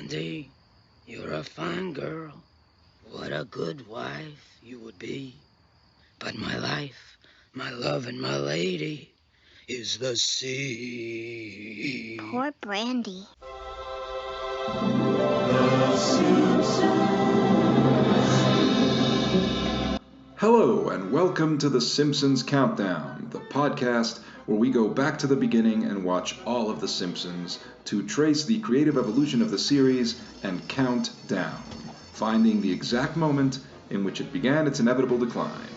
Sandy, you're a fine girl. What a good wife you would be. But my life, my love, and my lady is the sea. Poor Brandy. Hello, and welcome to the Simpsons Countdown, the podcast where we go back to the beginning and watch all of The Simpsons to trace the creative evolution of the series and count down, finding the exact moment in which it began its inevitable decline.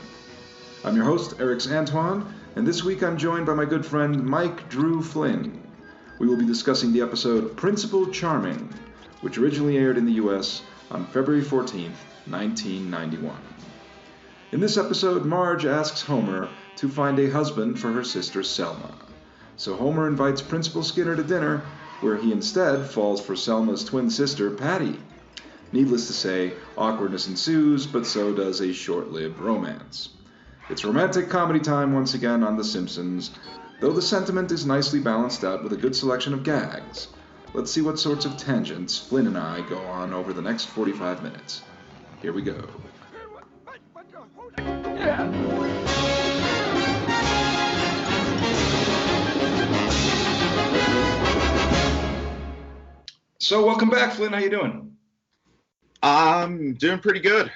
I'm your host, Erix Antoine, and this week I'm joined by my good friend Mike Drew Flynn. We will be discussing the episode Principal Charming, which originally aired in the US on February 14th, 1991. In this episode, Marge asks Homer to find a husband for her sister Selma. So Homer invites Principal Skinner to dinner, where he instead falls for Selma's twin sister, Patty. Needless to say, awkwardness ensues, but so does a short-lived romance. It's romantic comedy time once again on The Simpsons, though the sentiment is nicely balanced out with a good selection of gags. Let's see what sorts of tangents Flynn and I go on over the next 45 minutes. Here we go. So welcome back, Flynn. How you doing? I'm doing pretty good.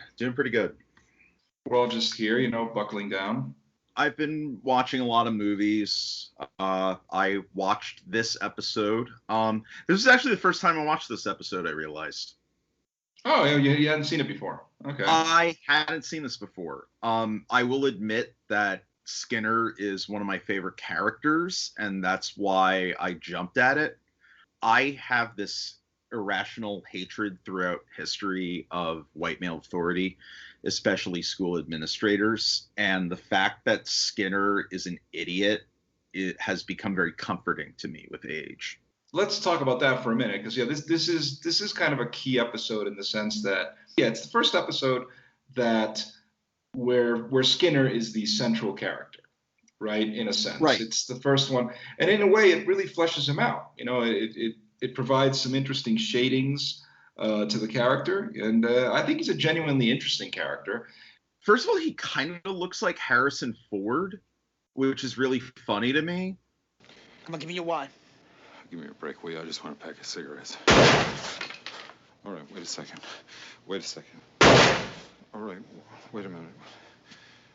We're all just here, buckling down. I've been watching a lot of movies. I watched this episode. This is actually the first time I watched this episode, I realized. Oh, you hadn't seen it before. Okay. I hadn't seen this before. I will admit that Skinner is one of my favorite characters, and that's why I jumped at it. I have this irrational hatred throughout history of white male authority, especially school administrators, and the fact that Skinner is an idiot, it has become very comforting to me with age. Let's talk about that for a minute, because this is kind of a key episode in the sense that it's the first episode that where Skinner is the central character, right? In a sense, right. It's the first one, and in a way, it really fleshes him out. It provides some interesting shadings to the character, and I think he's a genuinely interesting character. First of all, he kind of looks like Harrison Ford, which is really funny to me. Come on, give me your wine. Give me a break, will you? I just want a pack of cigarettes. All right, wait a second. All right, wait a minute.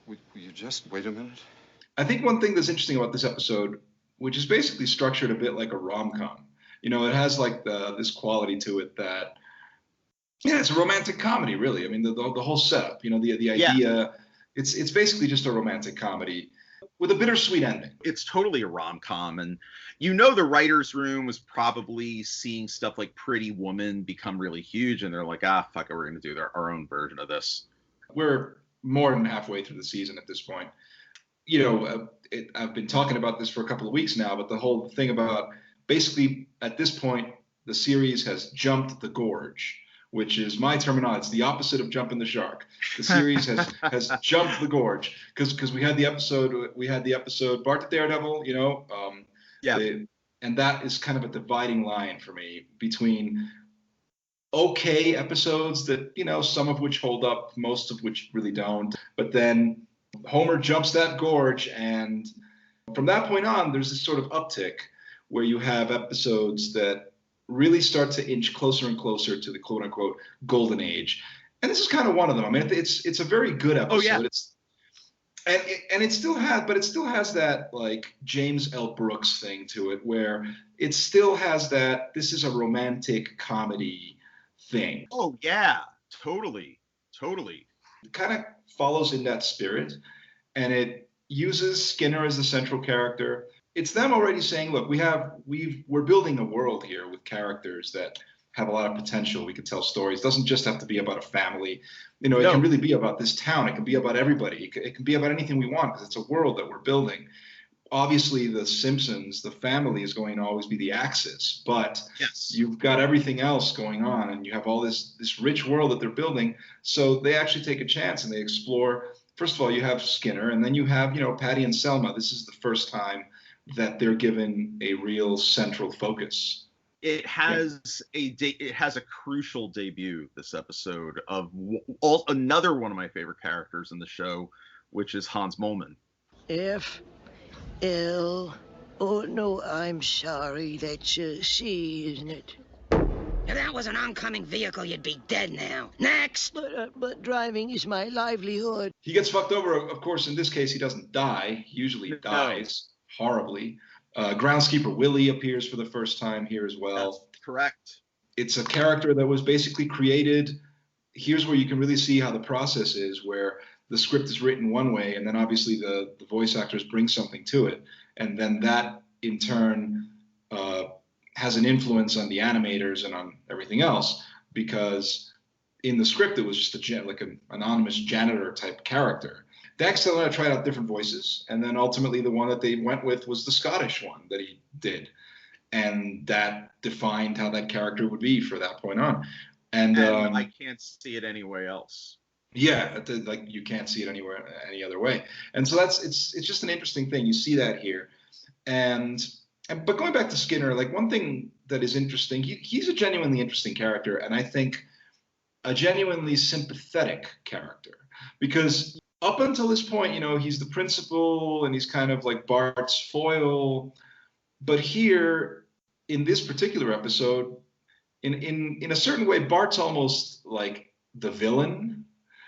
Will you just wait a minute? I think one thing that's interesting about this episode, which is basically structured a bit like a rom-com, it has like this quality to it that, it's a romantic comedy, really. I mean, the whole setup, the idea, it's basically just a romantic comedy with a bittersweet ending. It's totally a rom-com, and the writer's room was probably seeing stuff like Pretty Woman become really huge, and they're like, fuck it, we're going to do our own version of this. We're more than halfway through the season at this point. I've been talking about this for a couple of weeks now, but the whole thing about basically at this point, the series has jumped the gorge, which is my terminology. It's the opposite of jumping the shark. The series has jumped the gorge because we had the episode Bart the Daredevil, and that is kind of a dividing line for me between okay episodes that, some of which hold up, most of which really don't. But then Homer jumps that gorge, and from that point on, there's this sort of uptick where you have episodes that really start to inch closer and closer to the quote unquote golden age. And this is kind of one of them. I mean, it's a very good episode. Oh, yeah. It still has that like James L. Brooks thing to it, where it still has that this is a romantic comedy thing. Oh yeah, totally. It kind of follows in that spirit, and it uses Skinner as the central character. It's them already saying, look, we're building a world here with characters that have a lot of potential. We could tell stories. It doesn't just have to be about a family. It can really be about this town. It can be about everybody. It can be about anything we want because it's a world that we're building. Obviously, the Simpsons, the family is going to always be the axis, but yes, you've got everything else going on, and you have all this rich world that they're building. So they actually take a chance and they explore. First of all, you have Skinner, and then you have, Patty and Selma. This is the first time that they're given a real central focus It has it has a crucial debut this episode of another one of my favorite characters in the show, which is Hans Moleman. F L. Oh no, I'm sorry. That's C, isn't it? If that was an oncoming vehicle, you'd be dead now. Next! But driving is my livelihood. He gets fucked over. Of course, in this case, he doesn't die. He usually dies horribly. Groundskeeper Willie appears for the first time here as well. That's correct. It's a character that was basically created. Here's where you can really see how the process is, where the script is written one way, and then obviously the voice actors bring something to it. And then that, in turn, has an influence on the animators and on everything else, because in the script it was just like an anonymous janitor type character. Dexter and I tried out different voices, and then ultimately the one that they went with was the Scottish one that he did, and that defined how that character would be for that point on. And I can't see it anywhere else. Yeah, like you can't see it anywhere any other way. And so it's just an interesting thing. You see that here, but going back to Skinner, like one thing that is interesting, he's a genuinely interesting character, and I think a genuinely sympathetic character, because up until this point, he's the principal and he's kind of like Bart's foil. But here, in this particular episode, in a certain way, Bart's almost like the villain.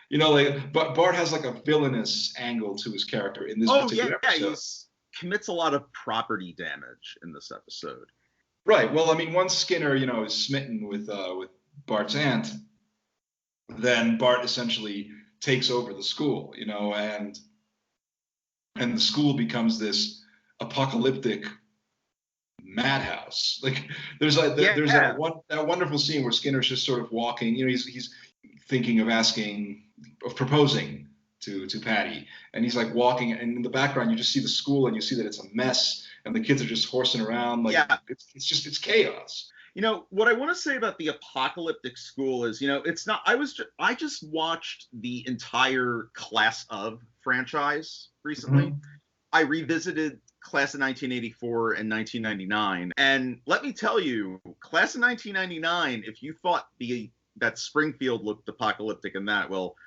But Bart has like a villainous angle to his character in this particular episode. He commits a lot of property damage in this episode. Right. Well, I mean, once Skinner, is smitten with Bart's aunt, then Bart essentially takes over the school, and the school becomes this apocalyptic madhouse. Like there's that wonderful scene where Skinner's just sort of walking, he's thinking of proposing to Patty, and he's like walking, and in the background you just see the school and you see that it's a mess and the kids are just horsing around, like it's chaos. What I want to say about the apocalyptic school is, it's not. I just watched the entire Class of franchise recently. Mm-hmm. I revisited Class of 1984 and 1999, and let me tell you, Class of 1999. If you thought that Springfield looked apocalyptic in that, well,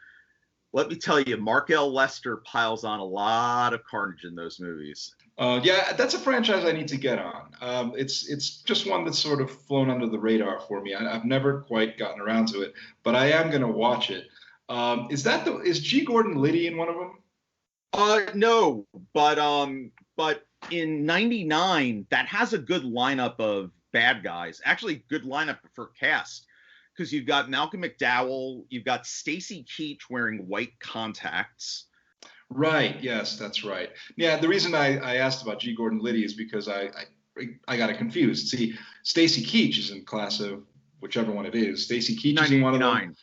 let me tell you, Mark L. Lester piles on a lot of carnage in those movies. Yeah, that's a franchise I need to get on. It's just one that's sort of flown under the radar for me. I've never quite gotten around to it, but I am going to watch it. Is G. Gordon Liddy in one of them? No, but in '99, that has a good lineup of bad guys. Actually, good lineup for cast, because you've got Malcolm McDowell, you've got Stacy Keach wearing white contacts. Right. Yes, that's right. Yeah. The reason I asked about G. Gordon Liddy is because I got it confused. See, Stacy Keach is in Class of whichever one it is. Stacy Keach is in one of them.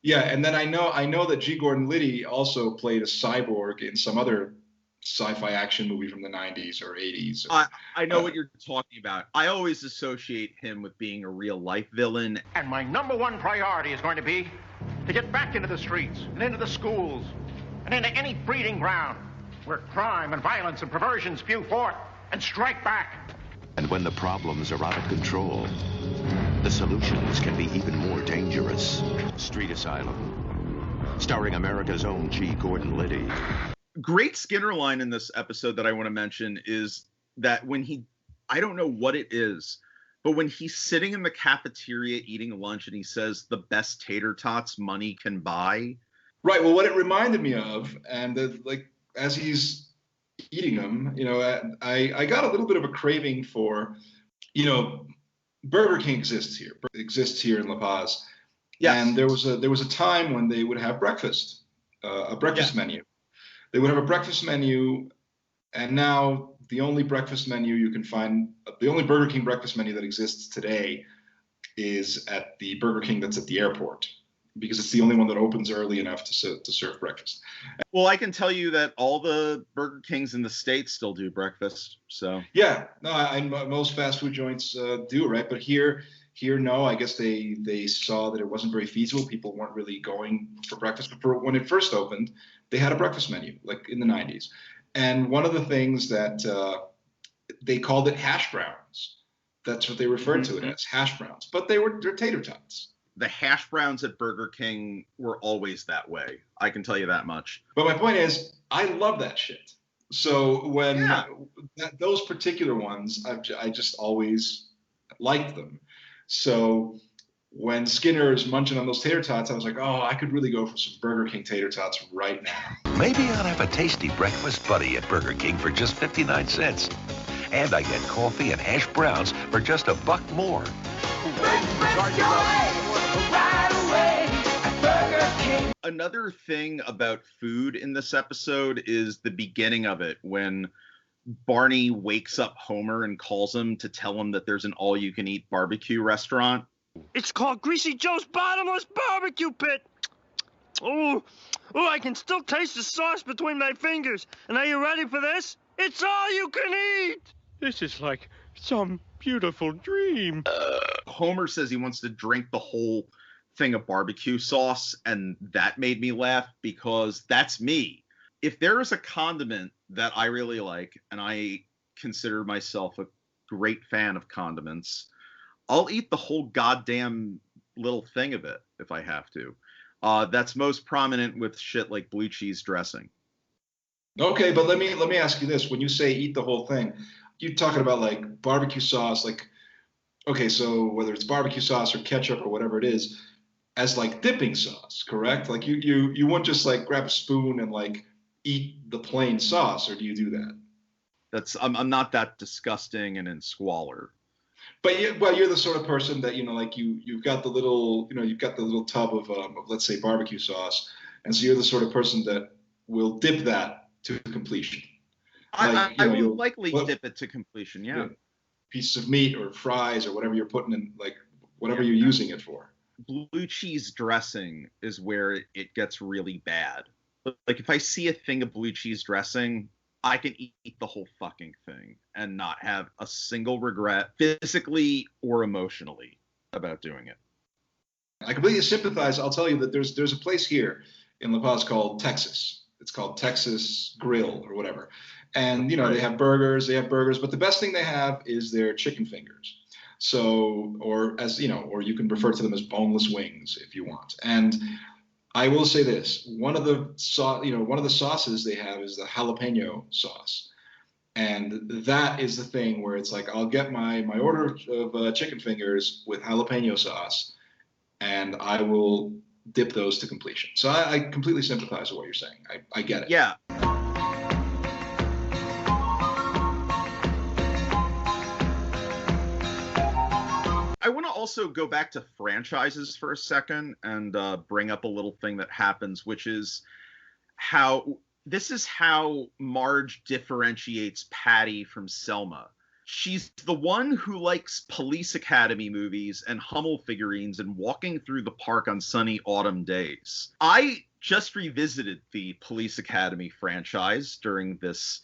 Yeah, and then I know that G. Gordon Liddy also played a cyborg in some other sci-fi action movie from the 90s or 80s. I know what you're talking about. I always associate him with being a real-life villain. And my number one priority is going to be to get back into the streets and into the schools and into any breeding ground where crime and violence and perversion spew forth and strike back. And when the problems are out of control, the solutions can be even more dangerous. Street Asylum, starring America's own G. Gordon Liddy. Great Skinner line in this episode that I want to mention is that when I don't know what it is, but when he's sitting in the cafeteria eating lunch and he says the best tater tots money can buy. Right. Well, what it reminded me of, and as he's eating them, I got a little bit of a craving for, Burger King exists here in La Paz. Yes. And there was a time when they would have breakfast, a breakfast menu. They would have a breakfast menu, and now the only breakfast menu you can find, the only Burger King breakfast menu that exists today is at the Burger King that's at the airport, because it's the only one that opens early enough to serve breakfast. Well, I can tell you that all the Burger Kings in the States still do breakfast. So yeah, no, most fast food joints do, right? But here, no. I guess they saw that it wasn't very feasible. People weren't really going for breakfast. But when it first opened, they had a breakfast menu, like in the 90s. And one of the things that they called it hash browns. That's what they referred to it as, hash browns. But they're tater tots. The hash browns at Burger King were always that way. I can tell you that much. But my point is, I love that shit. So when those particular ones, I just always liked them. So when Skinner is munching on those tater tots, I was like, oh, I could really go for some Burger King tater tots right now. Maybe I'll have a tasty breakfast buddy at Burger King for just 59 cents. And I get coffee and hash browns for just $1 more. Another thing about food in this episode is the beginning of it, when Barney wakes up Homer and calls him to tell him that there's an all-you-can-eat barbecue restaurant. It's called Greasy Joe's Bottomless Barbecue Pit. Oh, I can still taste the sauce between my fingers. And are you ready for this? It's all you can eat. This is like some beautiful dream. Homer says he wants to drink the whole thing of barbecue sauce, and that made me laugh because that's me. If there is a condiment that I really like, and I consider myself a great fan of condiments, I'll eat the whole goddamn little thing of it if I have to. That's most prominent with shit like blue cheese dressing. Okay, but let me ask you this. When you say eat the whole thing, you're talking about like barbecue sauce, like, okay, so whether it's barbecue sauce or ketchup or whatever it is, as like dipping sauce, correct? Like you wouldn't just like grab a spoon and like eat the plain sauce, or do you do that? I'm not that disgusting and in squalor. But you're the sort of person that, you know, like you've got the little tub of let's say barbecue sauce, and so you're the sort of person that will dip that to completion. Like, I will likely dip it to completion, yeah. Pieces of meat or fries or whatever you're putting in, like whatever you're using it for. Blue cheese dressing is where it gets really bad. Like if I see a thing of blue cheese dressing, I can eat the whole fucking thing and not have a single regret, physically or emotionally, about doing it. I completely sympathize. I'll tell you that there's a place here in La Paz called Texas. It's called Texas Grill or whatever. And, you know, they have burgers, but the best thing they have is their chicken fingers. So, or you can refer to them as boneless wings if you want. And I will say this, one of the sauces they have is the jalapeno sauce. And that is the thing where it's like, I'll get my order of chicken fingers with jalapeno sauce, and I will dip those to completion. So I completely sympathize with what you're saying. I get it. Yeah. I want to also go back to franchises for a second and bring up a little thing that happens, which is how Marge differentiates Patty from Selma. She's the one who likes Police Academy movies and Hummel figurines and walking through the park on sunny autumn days. I just revisited the Police Academy franchise during this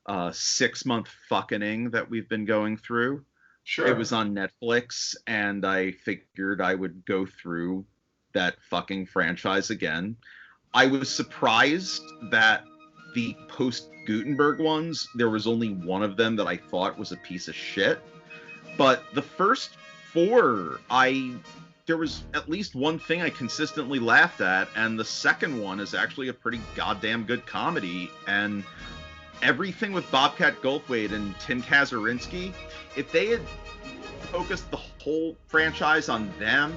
6-month fucking that we've been going through. Sure. It was on Netflix, and I figured I would go through that fucking franchise again. I was surprised that the post-Gutenberg ones, there was only one of them that I thought was a piece of shit. But the first 4, there was at least one thing I consistently laughed at, and the second one is actually a pretty goddamn good comedy. And everything with Bobcat Goldthwait and Tim Kazurinsky, if they had focused the whole franchise on them,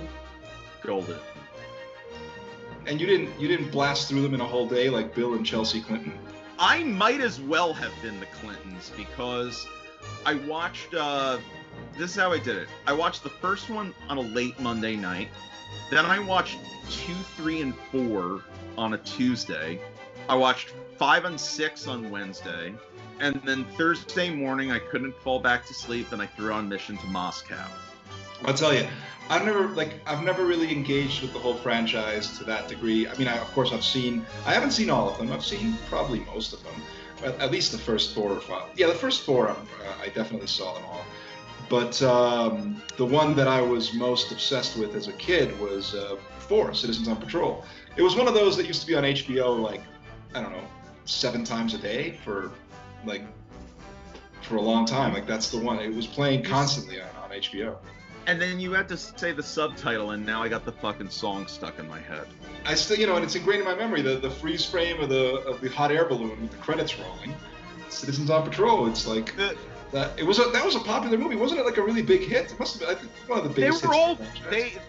golden. And you didn't blast through them in a whole day like Bill and Chelsea Clinton? I might as well have been the Clintons, because I watched, this is how I did it. I watched the first one on a late Monday night. Then I watched 2, 3, and 4 on a Tuesday. I watched 5 and 6 on Wednesday. And then Thursday morning, I couldn't fall back to sleep, and I threw on Mission to Moscow. I'll tell you, I've never really engaged with the whole franchise to that degree. I mean, I haven't seen all of them. I've seen probably most of them, at least the first 4 or 5. Yeah, the first 4, I definitely saw them all. But the one that I was most obsessed with as a kid was 4, Citizens on Patrol. It was one of those that used to be on HBO, like, I don't know, 7 times a day for like for a long time. Like, that's the one. It was playing constantly on HBO. And then you had to say the subtitle, and now I got the fucking song stuck in my head. I still, and it's ingrained in my memory, the freeze frame of the hot air balloon with the credits rolling. Citizens on Patrol. It's like that was a popular movie, wasn't it? Like a really big hit. It must have been, I think, one of the biggest.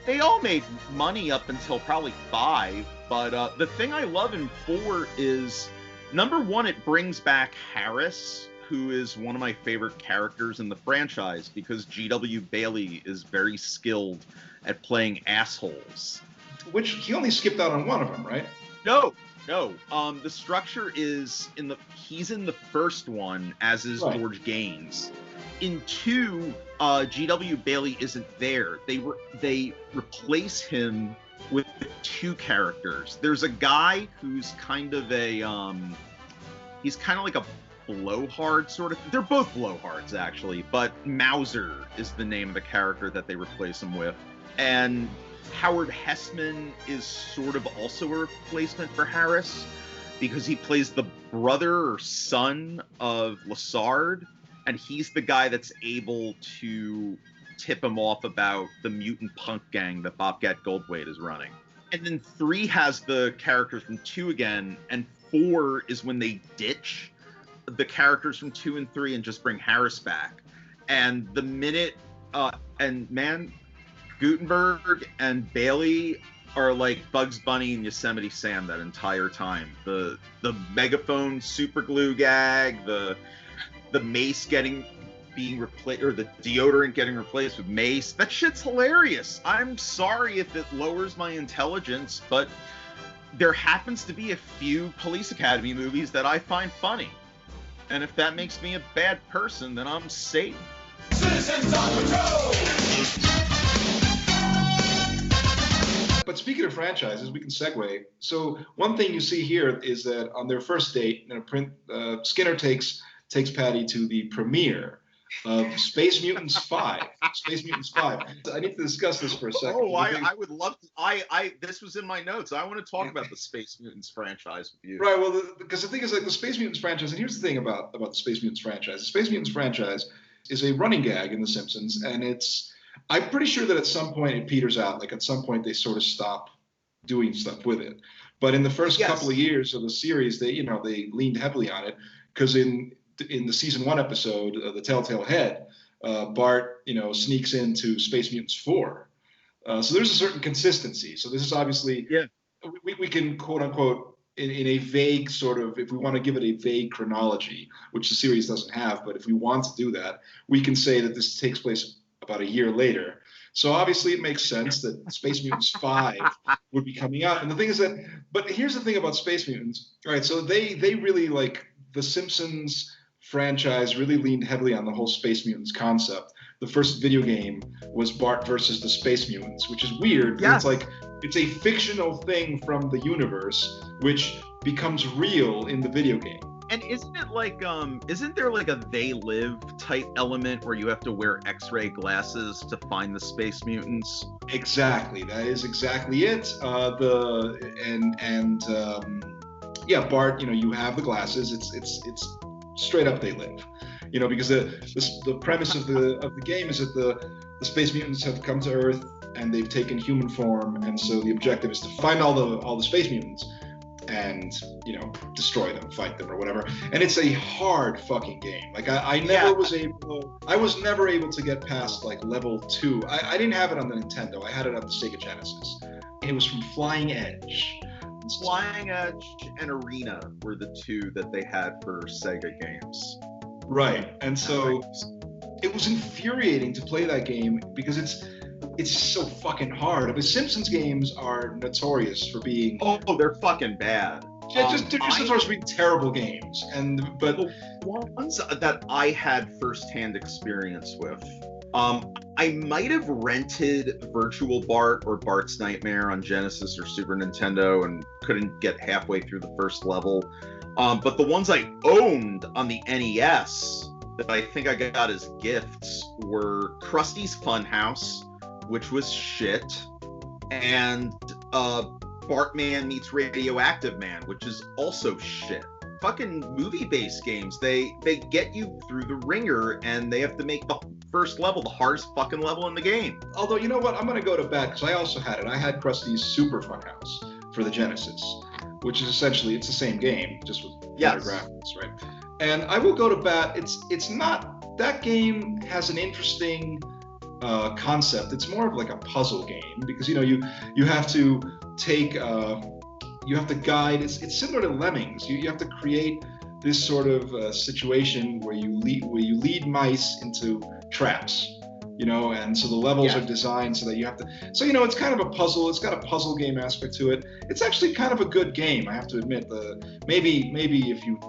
They all made money up until probably 5. But the thing I love in 4 is, number one, it brings back Harris, who is one of my favorite characters in the franchise, because G.W. Bailey is very skilled at playing assholes. Which he only skipped out on one of them, right? No. The structure is he's in the first one, as is George Gaines. In 2, G.W. Bailey isn't there. They replace him with 2 characters. There's a guy who's kind of he's kind of like a blowhard sort of. They're both blowhards actually, but Mauser is the name of the character that they replace him with. And Howard Hessman is sort of also a replacement for Harris, because he plays the brother or son of Lassard, and he's the guy that's able to tip him off about the mutant punk gang that Bobcat Goldthwait is running. And then 3 has the characters from 2 again, and 4 is when they ditch the characters from 2 and 3 and just bring Harris back. And the minute Gutenberg and Bailey are like Bugs Bunny and Yosemite Sam that entire time. The megaphone super glue gag, the mace being replaced, or the deodorant getting replaced with mace. That shit's hilarious. I'm sorry if it lowers my intelligence, but there happens to be a few Police Academy movies that I find funny. And if that makes me a bad person, then I'm safe. Citizens on Patrol! But speaking of franchises, we can segue. So one thing you see here is that on their first date, Skinner takes Patty to the premiere of Space Mutants 5. Space Mutants 5. I need to discuss this for a second. Oh, I would love to. This was in my notes. I want to talk about the Space Mutants franchise with you. Right. Well, because the thing is, like, the Space Mutants franchise, and here's the thing about the Space Mutants franchise. The Space Mutants franchise is a running gag in The Simpsons, and I'm pretty sure that at some point it peters out. Like, at some point they sort of stop doing stuff with it. But in the first couple of years of the series, they leaned heavily on it, because in the season 1 episode, The Telltale Head, Bart, sneaks into Space Mutants 4. So there's a certain consistency. So this is obviously, we can quote unquote in a vague sort of, if we want to give it a vague chronology, which the series doesn't have, but if we want to do that, we can say that this takes place about a year later. So obviously it makes sense that Space Mutants 5 would be coming out. And the thing is that, but here's the thing about Space Mutants, right? So they really, like, the Simpsons franchise really leaned heavily on the whole Space Mutants concept. The first video game was Bart versus the Space Mutants, which is weird. Yeah. It's like, it's a fictional thing from the universe, which becomes real in the video game. And isn't it like, isn't there like a They Live type element where you have to wear X-ray glasses to find the Space Mutants? Exactly. That is exactly it. Bart, you have the glasses. It's straight up They Live. Because the premise of the game is that the Space Mutants have come to Earth and they've taken human form, and so the objective is to find all the Space Mutants and destroy them, fight them, or whatever. And it's a hard fucking game. Like, I was never able to get past like level 2. I didn't have it on the Nintendo. I had it on the Sega Genesis. It was from Flying Edge. Flying Edge and Arena were the 2 that they had for Sega games. Right. And so it was infuriating to play that game because it's so fucking hard. The Simpsons games are notorious for being... Oh, they're fucking bad. They're just notorious for being terrible games. But the ones that I had firsthand experience with, I might have rented Virtual Bart or Bart's Nightmare on Genesis or Super Nintendo and couldn't get halfway through the first level. But the ones I owned on the NES that I think I got as gifts were Krusty's Funhouse, which was shit, and Bartman meets Radioactive Man, which is also shit. fucking movie-based games. They get you through the ringer, and they have to make the first level the hardest fucking level in the game. Although, you know what? I'm going to go to bat because I also had it. I had Krusty's Super Funhouse for the Genesis, which is essentially, it's the same game, just with better graphics, right? And I will go to bat. It's not, that game has an interesting concept. It's more of like a puzzle game because, you know, you have to take, you have to guide, it's similar to Lemmings. You have to create this sort of situation where you lead mice into traps, you know, and so the levels are designed so that you have to, so, you know, it's kind of a puzzle. It's got a puzzle game aspect to it. It's actually kind of a good game, I have to admit. Maybe if you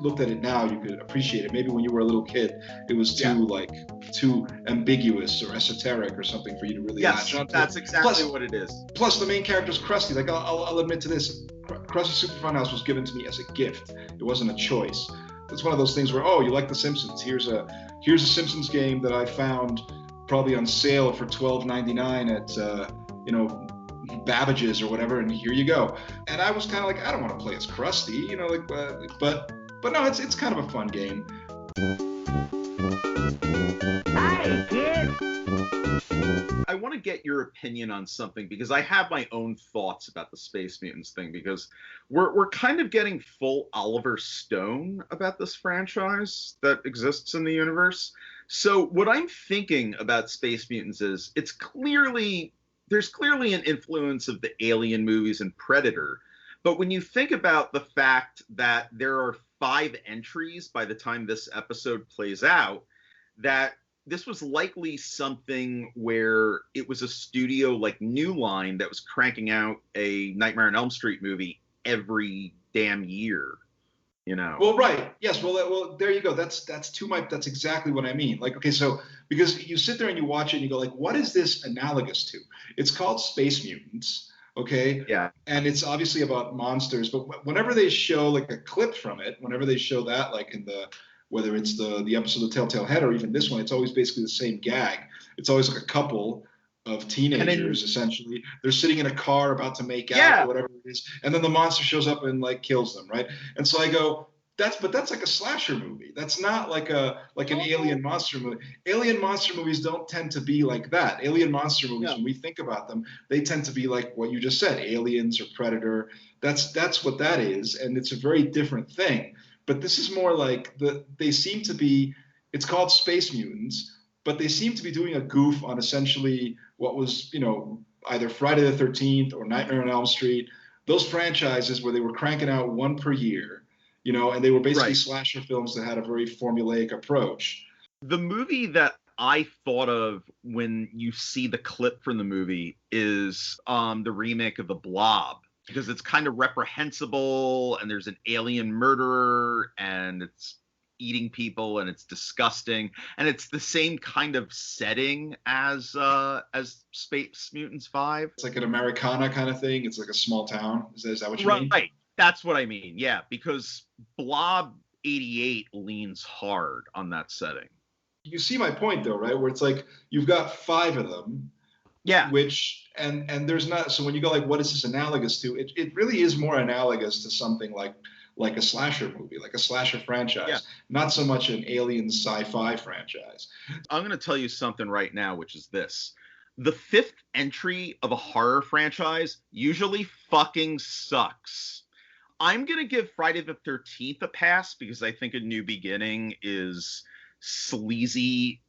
looked at it now, you could appreciate it. Maybe when you were a little kid, it was too ambiguous or esoteric or something for you to really latch onto. That's exactly what it is. Plus, the main character is Krusty. Like, I'll admit to this. Krusty Super Funhouse was given to me as a gift. It wasn't a choice. It's one of those things where, oh, you like The Simpsons. Here's a Simpsons game that I found probably on sale for $12.99 at, you know, Babbage's or whatever, and here you go. And I was kind of like, I don't want to play as Krusty, you know, like, but no, it's kind of a fun game. Hi, kid. I want to get your opinion on something because I have my own thoughts about the Space Mutants thing because we're kind of getting full Oliver Stone about this franchise that exists in the universe. So what I'm thinking about Space Mutants is there's clearly an influence of the Alien movies and Predator. But when you think about the fact that there are 5 entries by the time this episode plays out, that this was likely something where it was a studio like New Line that was cranking out a Nightmare on Elm Street movie every damn year, you know? Well, right. Yes. Well, there you go. That's exactly what I mean. Like, okay, so because you sit there and you watch it and you go like, what is this analogous to? It's called Space Mutants. Okay. Yeah. And it's obviously about monsters, but whenever they show like a clip from it, whenever they show that, like in whether it's the episode of Telltale Head or even this one, it's always basically the same gag. It's always like a couple of teenagers, essentially. They're sitting in a car about to make out or whatever it is, and then the monster shows up and like kills them, right? And so I go, that's like a slasher movie. That's not like an alien monster movie. Alien monster movies don't tend to be like that. Alien monster movies, when we think about them, they tend to be like what you just said, Aliens or Predator. That's what that is, and it's a very different thing. But this is more like they seem to be, it's called Space Mutants, but they seem to be doing a goof on essentially what was, you know, either Friday the 13th or Nightmare on Elm Street, those franchises where they were cranking out one per year, you know, and they were basically slasher films that had a very formulaic approach. The movie that I thought of when you see the clip from the movie is the remake of The Blob. Because it's kind of reprehensible, and there's an alien murderer, and it's eating people, and it's disgusting, and it's the same kind of setting as Space Mutants 5. It's like an Americana kind of thing. It's like a small town. Is that what you mean? Right. That's what I mean. Yeah, because Blob 88 leans hard on that setting. You see my point, though, right? Where it's like you've got 5 of them. Yeah. Which and there's not, so when you go like, what is this analogous to? It really is more analogous to something like a slasher movie, like a slasher franchise, not so much an alien sci-fi franchise. I'm going to tell you something right now, which is this. The 5th entry of a horror franchise usually fucking sucks. I'm going to give Friday the 13th a pass because I think A New Beginning is sleazy,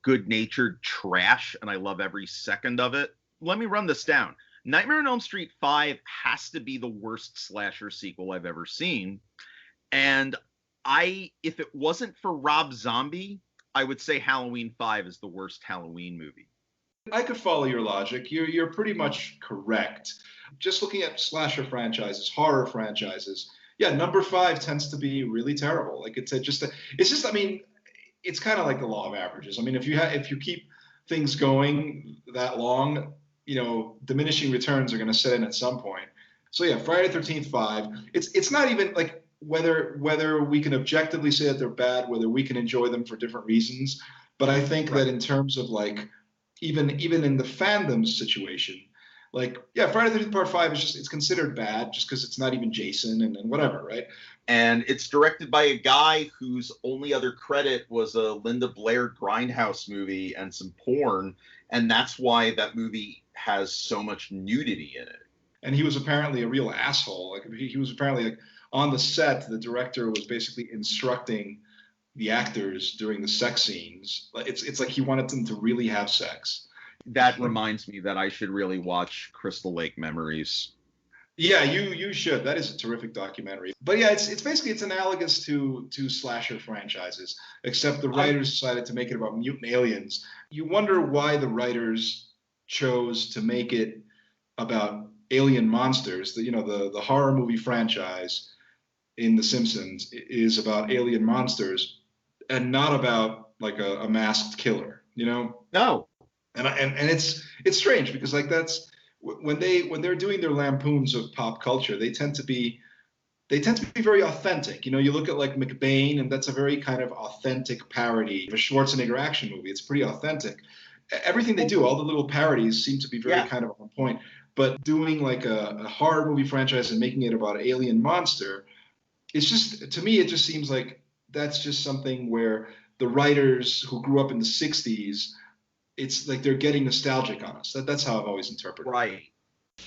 good-natured trash, and I love every second of it. Let me run this down. Nightmare on Elm Street 5 has to be the worst slasher sequel I've ever seen. And if it wasn't for Rob Zombie, I would say Halloween 5 is the worst Halloween movie. I could follow your logic. You're pretty much correct. Just looking at slasher franchises, horror franchises, number 5 tends to be really terrible. Like it's just I mean, it's kind of like the law of averages. I mean, if you keep things going that long, you know, diminishing returns are going to set in at some point. So yeah, Friday the 13th 5. It's not even like whether we can objectively say that they're bad, whether we can enjoy them for different reasons. But I think that in terms of like even in the fandom situation, Like, yeah, Friday the 13th Part 5 is just, it's considered bad just because it's not even Jason and whatever, right? And it's directed by a guy whose only other credit was a Linda Blair Grindhouse movie and some porn, and that's why that movie has so much nudity in it. And he was apparently a real asshole. Like, he was apparently, like, on the set, the director was basically instructing the actors during the sex scenes. It's like he wanted them to really have sex. That reminds me that I should really watch Crystal Lake Memories. Yeah, you should. That is a terrific documentary. But yeah, it's basically it's analogous to slasher franchises, except the writers decided to make it about mutant aliens. You wonder why the writers chose to make it about alien monsters. The horror movie franchise in The Simpsons is about alien monsters and not about like a masked killer, No. And it's strange because like that's when they're doing their lampoons of pop culture, they tend to be very authentic. You look at like McBain, and that's a very kind of authentic parody of a Schwarzenegger action movie. It's pretty authentic. Everything they do, all the little parodies seem to be very kind of on point. But doing like a horror movie franchise and making it about an alien monster, it's just, to me, it just seems like that's just something where the writers who grew up in the 60s, it's like they're getting nostalgic on us. That's how I've always interpreted it. Right.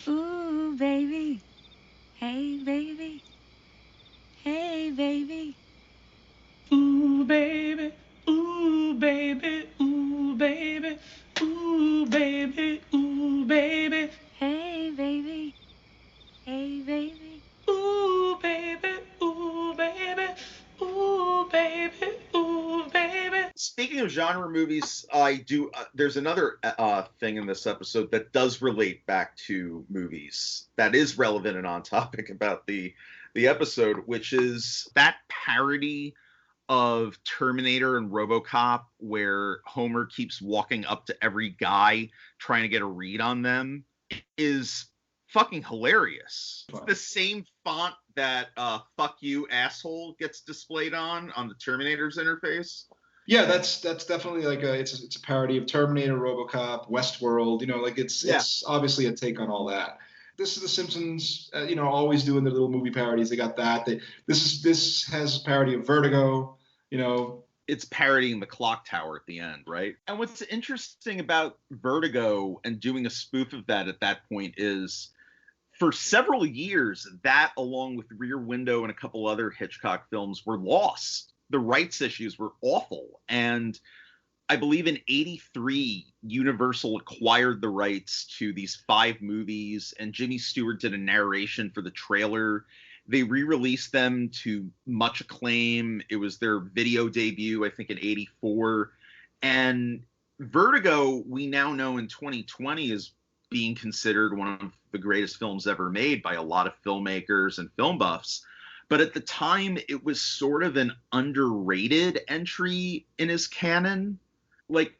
Ooh, baby. Hey, baby. Hey, baby. Ooh, baby. Ooh, baby. Ooh, baby. Ooh, baby. Ooh, baby. Hey, baby. Hey, baby. Ooh, baby. Ooh, baby. Ooh, baby. Ooh, baby. Speaking of genre movies, there's another thing in this episode that does relate back to movies that is relevant and on topic about the episode, which is that parody of Terminator and RoboCop where Homer keeps walking up to every guy trying to get a read on them is fucking hilarious. It's the same font that "fuck you asshole" gets displayed on the Terminator's interface. Yeah, that's definitely like it's a parody of Terminator, RoboCop, Westworld. It's obviously a take on all that. This is The Simpsons, always doing their little movie parodies. They got that. This has a parody of Vertigo. It's parodying the clock tower at the end, right? And what's interesting about Vertigo and doing a spoof of that at that point is, for several years, that along with Rear Window and a couple other Hitchcock films were lost. The rights issues were awful. And I believe in '83, Universal acquired the rights to these 5 movies, and Jimmy Stewart did a narration for the trailer. They re-released them to much acclaim. It was their video debut, I think, in '84. And Vertigo, we now know in 2020, is being considered one of the greatest films ever made by a lot of filmmakers and film buffs. But at the time, it was sort of an underrated entry in his canon. Like,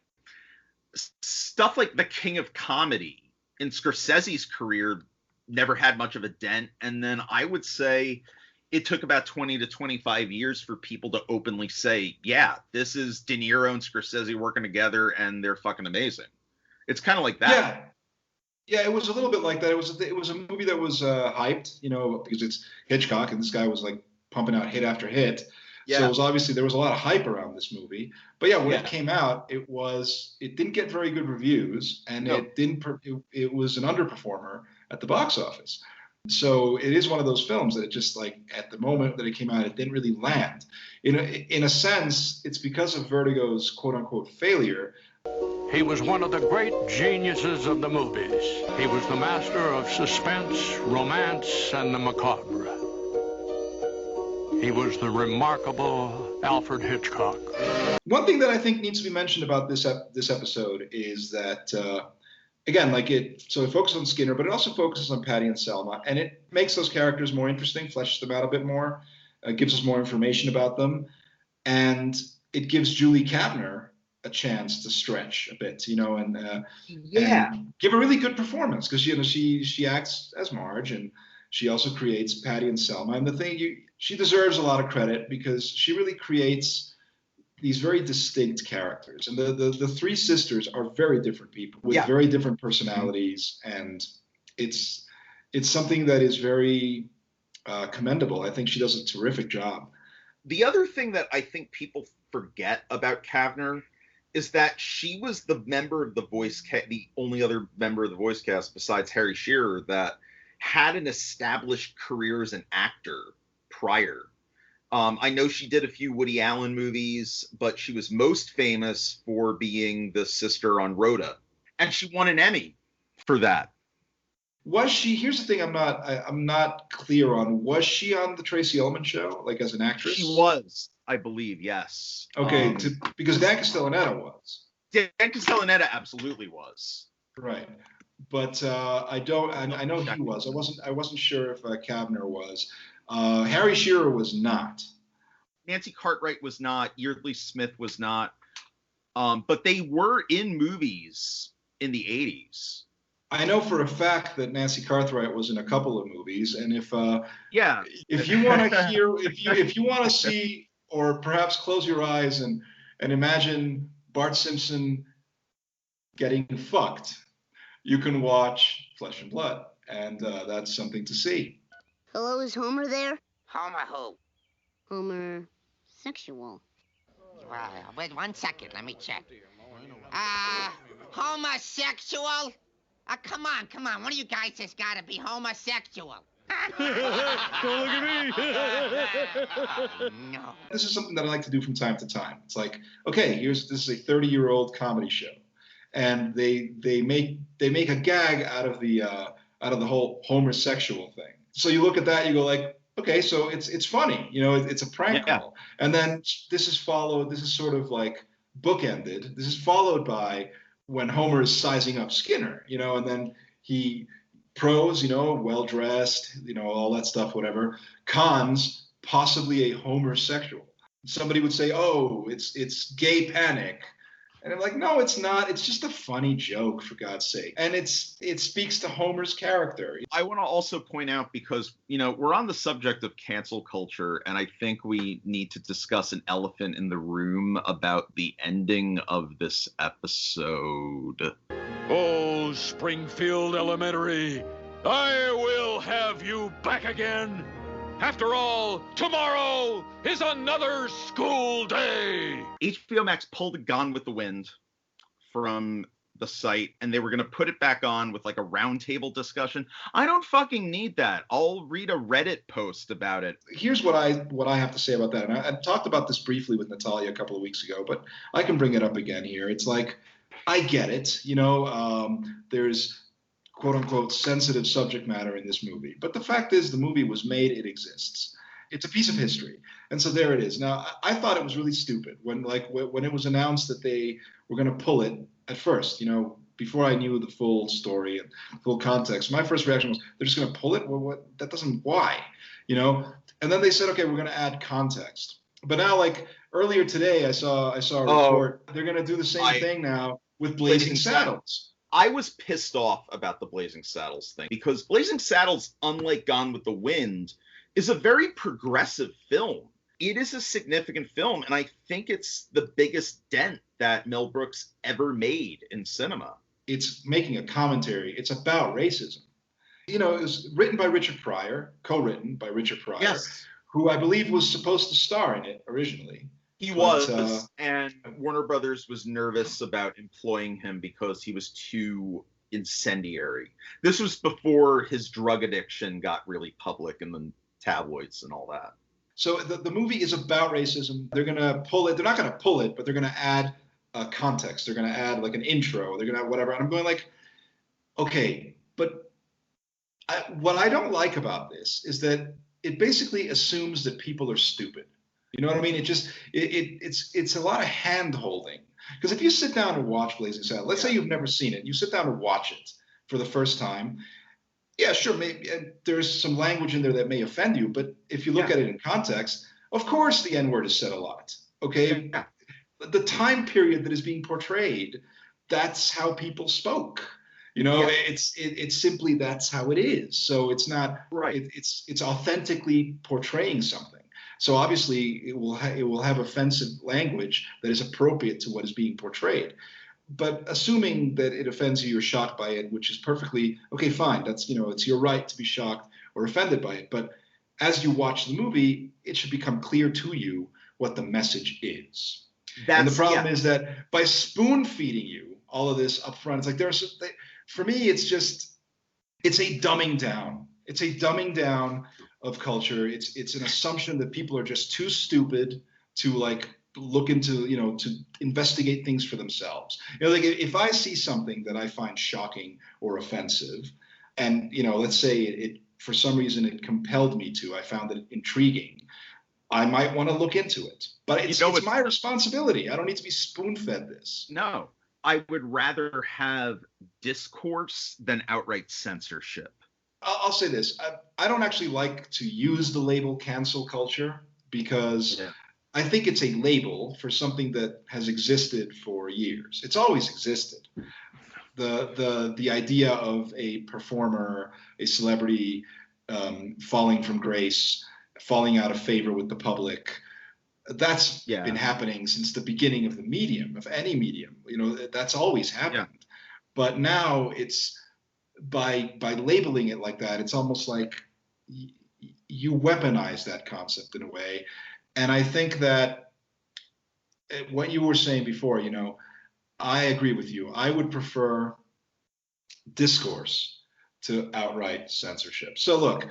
stuff like The King of Comedy in Scorsese's career never had much of a dent. And then I would say it took about 20 to 25 years for people to openly say, yeah, this is De Niro and Scorsese working together and they're fucking amazing. It's kind of like that. Yeah, it was a little bit like that. It was a movie that was hyped, because it's Hitchcock and this guy was like pumping out hit after hit. Yeah. So it was obviously there was a lot of hype around this movie. But when it came out, it didn't get very good reviews, and it was an underperformer at the box office. So it is one of those films that it just, like, at the moment that it came out, it didn't really land. In a sense, it's because of Vertigo's quote unquote failure. He was one of the great geniuses of the movies. He was the master of suspense, romance, and the macabre. He was the remarkable Alfred Hitchcock. One thing that I think needs to be mentioned about this episode is that, again, so it focuses on Skinner, but it also focuses on Patty and Selma, and it makes those characters more interesting, fleshes them out a bit more, gives us more information about them, and it gives Julie Kavner a chance to stretch a bit, and give a really good performance, because she acts as Marge, and she also creates Patty and Selma. And the thing, she deserves a lot of credit because she really creates these very distinct characters. And the 3 sisters are very different people with very different personalities, and it's something that is very commendable. I think she does a terrific job. The other thing that I think people forget about Kavner is that she was the member of the the only other member of the voice cast besides Harry Shearer that had an established career as an actor prior. I know she did a few Woody Allen movies, but she was most famous for being the sister on Rhoda, and she won an Emmy for that. Was she? Here's the thing: I'm not clear on. Was she on the Tracy Ullman show, like as an actress? She was, I believe, yes. Okay, because Dan Castellaneta was. Dan Castellaneta absolutely was. Right, but I know he was. I wasn't sure if Kavner was. Harry Shearer was not. Nancy Cartwright was not. Yeardley Smith was not. But they were in movies in the 80s. I know for a fact that Nancy Cartwright was in a couple of movies, and if you want to hear, if you want to see, or perhaps close your eyes and imagine Bart Simpson getting fucked, you can watch Flesh and Blood, and that's something to see. Hello, is Homer there? Homer who? Homer sexual. Wait 1 second, let me check. Homosexual? Come on. One of you guys has got to be homosexual. Don't look at me. No. This is something that I like to do from time to time. It's like, okay, this is a 30-year-old comedy show, and they make a gag out of the whole homosexual thing. So you look at that, you go like, okay, so it's funny, it's a prank call, and then this is sort of like bookended. This is followed by when Homer is sizing up Skinner, and then he pros, well dressed, all that stuff, whatever. Cons, possibly a homosexual. Somebody would say, oh, it's gay panic. And I'm like, no, it's not. It's just a funny joke, for God's sake. And it speaks to Homer's character. I want to also point out, because, we're on the subject of cancel culture, and I think we need to discuss an elephant in the room about the ending of this episode. Oh, Springfield Elementary, I will have you back again. After all, tomorrow is another school day. HBO Max pulled a Gone with the Wind from the site, and they were going to put it back on with like a roundtable discussion. I don't fucking need that. I'll read a Reddit post about it. Here's what I have to say about that. And I talked about this briefly with Natalia a couple of weeks ago, but I can bring it up again here. It's like, I get it. There's quote unquote sensitive subject matter in this movie. But the fact is, the movie was made, it exists. It's a piece of history. And so there it is. Now, I thought it was really stupid when it was announced that they were going to pull it at first, before I knew the full story and full context. My first reaction was, they're just going to pull it? Well, why? And then they said, okay, we're going to add context. But now, like earlier today, I saw a report. They're going to do the same thing now with Blazing Saddles. I was pissed off about the Blazing Saddles thing, because Blazing Saddles, unlike Gone with the Wind, is a very progressive film. It is a significant film, and I think it's the biggest dent that Mel Brooks ever made in cinema. It's making a commentary. It's about racism. It was written by Richard Pryor, co-written by Richard Pryor, yes, who I believe was supposed to star in it originally. He was, and Warner Brothers was nervous about employing him because he was too incendiary. This was before his drug addiction got really public in the tabloids and all that. So the movie is about racism. They're going to pull it. They're not going to pull it, but they're going to add a context. They're going to add like an intro. They're going to add whatever. And I'm going like, okay, but what I don't like about this is that it basically assumes that people are stupid. You know what I mean? It's a lot of hand holding. Because if you sit down and watch Blazing Saddles, let's say you've never seen it, you sit down and watch it for the first time. Yeah, sure, maybe there's some language in there that may offend you, but if you look at it in context, of course the N-word is said a lot. Okay, the time period that is being portrayed, that's how people spoke. It's simply that's how it is. So it's not right. It's authentically portraying something. So obviously it will have offensive language that is appropriate to what is being portrayed. but assuming that it offends you, you're shocked by it, which is perfectly okay, fine. That's, it's your right to be shocked or offended by it. But as you watch the movie, it should become clear to you what the message is. And the problem is that by spoon feeding you all of this up front, it's like for me, it's a dumbing down. It's a dumbing down of culture. It's an assumption that people are just too stupid to look into, to investigate things for themselves. Like if I see something that I find shocking or offensive, and let's say it for some reason it compelled me to, I found it intriguing, I might want to look into it. But it's my responsibility. I don't need to be spoon-fed this. No, I would rather have discourse than outright censorship. I'll say this. I don't actually like to use the label cancel culture because I think it's a label for something that has existed for years. It's always existed. The idea of a performer, a celebrity falling from grace, falling out of favor with the public, that's been happening since the beginning of the medium, of any medium. That's always happened. Yeah. But now it's by labeling it like that, it's almost like you weaponize that concept in a way. And I think that what you were saying before, I agree with you. I would prefer discourse to outright censorship. So look,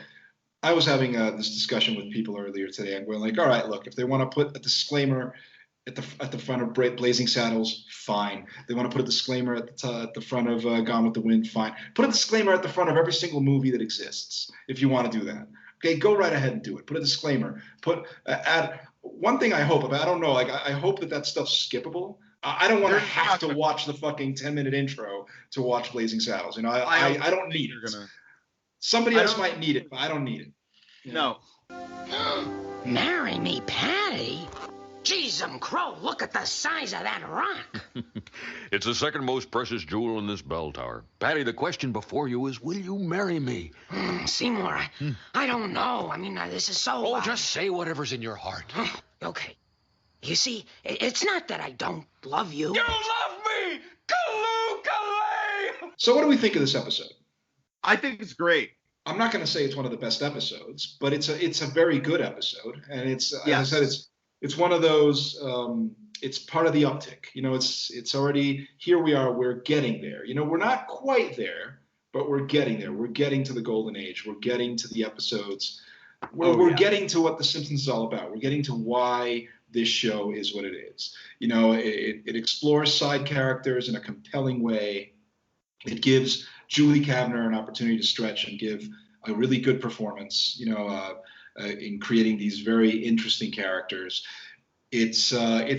I was having this discussion with people earlier today, and we're like, all right, look, if they want to put a disclaimer at the front of Blazing Saddles, fine. They want to put a disclaimer at the front of Gone with the Wind, fine. Put a disclaimer at the front of every single movie that exists if you want to do that. Okay, go right ahead and do it. Put a disclaimer. Add one thing I hope, I don't know, I hope that stuff's skippable. I don't want to have to watch the fucking 10-minute intro to watch Blazing Saddles. I don't need it. Somebody else might need it, but I don't need it. No. Marry me, Patty? Jeez, Crow, look at the size of that rock. It's the second most precious jewel in this bell tower. Patty, the question before you is, will you marry me? Seymour, I don't know. This is so... Oh, just say whatever's in your heart. Okay. You see, it's not that I don't love you. You love me! Kaloo-kalay! So what do we think of this episode? I think it's great. I'm not going to say it's one of the best episodes, but it's a very good episode. And it's, as I said, it's one of those, it's part of the uptick. It's already, here we are, we're getting there. We're not quite there, but we're getting there. We're getting to the golden age. We're getting to the episodes. We're getting to what The Simpsons is all about. We're getting to why this show is what it is. It explores side characters in a compelling way. It gives Julie Kavner an opportunity to stretch and give a really good performance, in creating these very interesting characters. It's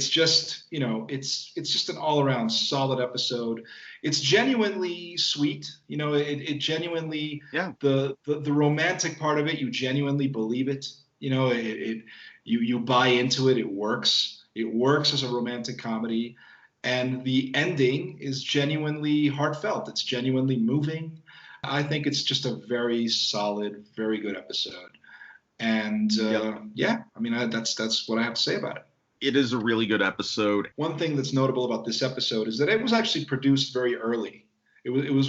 just an all-around solid episode. It's genuinely sweet. It genuinely, the romantic part of it, you genuinely believe it. You buy into it. It works. It works as a romantic comedy. And the ending is genuinely heartfelt. It's genuinely moving. I think it's just a very solid, very good episode. And that's what I have to say about it. It is a really good episode. One thing that's notable about this episode is that it was actually produced very early. It was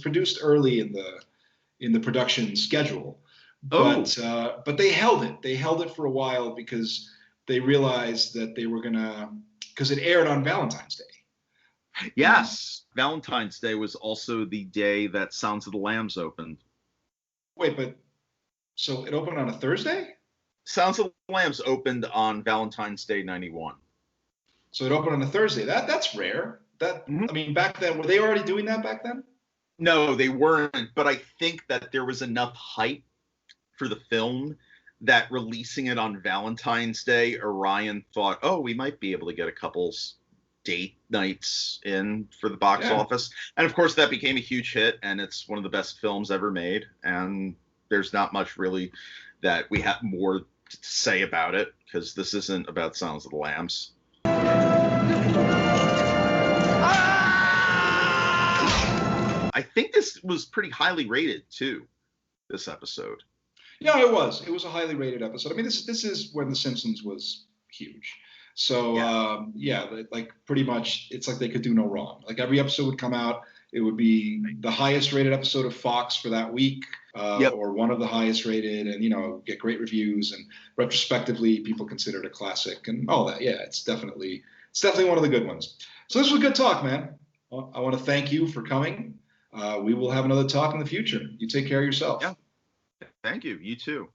produced early in the production schedule. But they held it. They held it for a while because they realized that they were because it aired on Valentine's Day. Yes. Valentine's Day was also the day that Sounds of the Lambs opened. Wait, but so it opened on a Thursday? Sounds of the Lambs opened on Valentine's Day 91. So it opened on a Thursday. That's rare. Back then, were they already doing that back then? No, they weren't. But I think that there was enough hype for the film that releasing it on Valentine's Day, Orion thought, we might be able to get a couple date nights in for the box office. And of course, that became a huge hit, and it's one of the best films ever made. And there's not much really that we have more to say about it, because this isn't about Sounds of the Lambs. I think this was pretty highly rated, too, this episode. Yeah, it was. It was a highly rated episode. This is when The Simpsons was huge. So like pretty much it's like they could do no wrong. Like every episode would come out, it would be the highest rated episode of Fox for that week, or one of the highest rated, and get great reviews, and retrospectively people consider it a classic and all that. Yeah, it's definitely one of the good ones. So this was a good talk, man. Well, I want to thank you for coming. We will have another talk in the future. You take care of yourself. Yeah. Thank you. You too.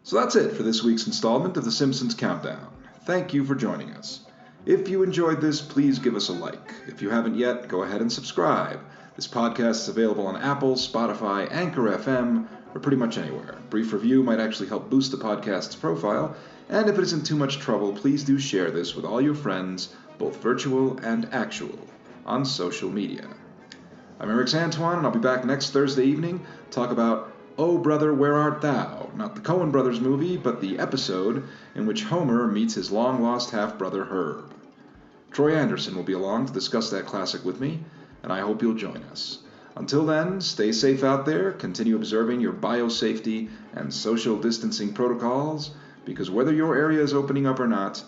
So that's it for this week's installment of the Simpsons Countdown. Thank you for joining us. If you enjoyed this, please give us a like. If you haven't yet, go ahead and subscribe. This podcast is available on Apple, Spotify, Anchor FM, or pretty much anywhere. A brief review might actually help boost the podcast's profile, and if it isn't too much trouble, please do share this with all your friends, both virtual and actual, on social media. I'm Erix Antoine, and I'll be back next Thursday evening to talk about Oh Brother, Where Art Thou? Not the Coen Brothers movie, but the episode in which Homer meets his long-lost half-brother Herb. Troy Anderson will be along to discuss that classic with me, and I hope you'll join us. Until then, stay safe out there, continue observing your biosafety and social distancing protocols, because whether your area is opening up or not,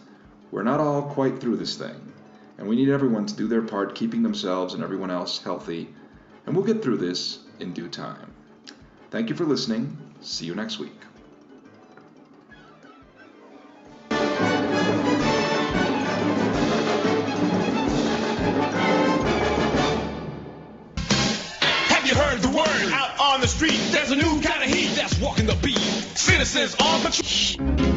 we're not all quite through this thing, and we need everyone to do their part keeping themselves and everyone else healthy, and we'll get through this in due time. Thank you for listening. See you next week. Have you heard the word out on the street? There's a new kind of heat that's walking the beat. Citizens on patrol.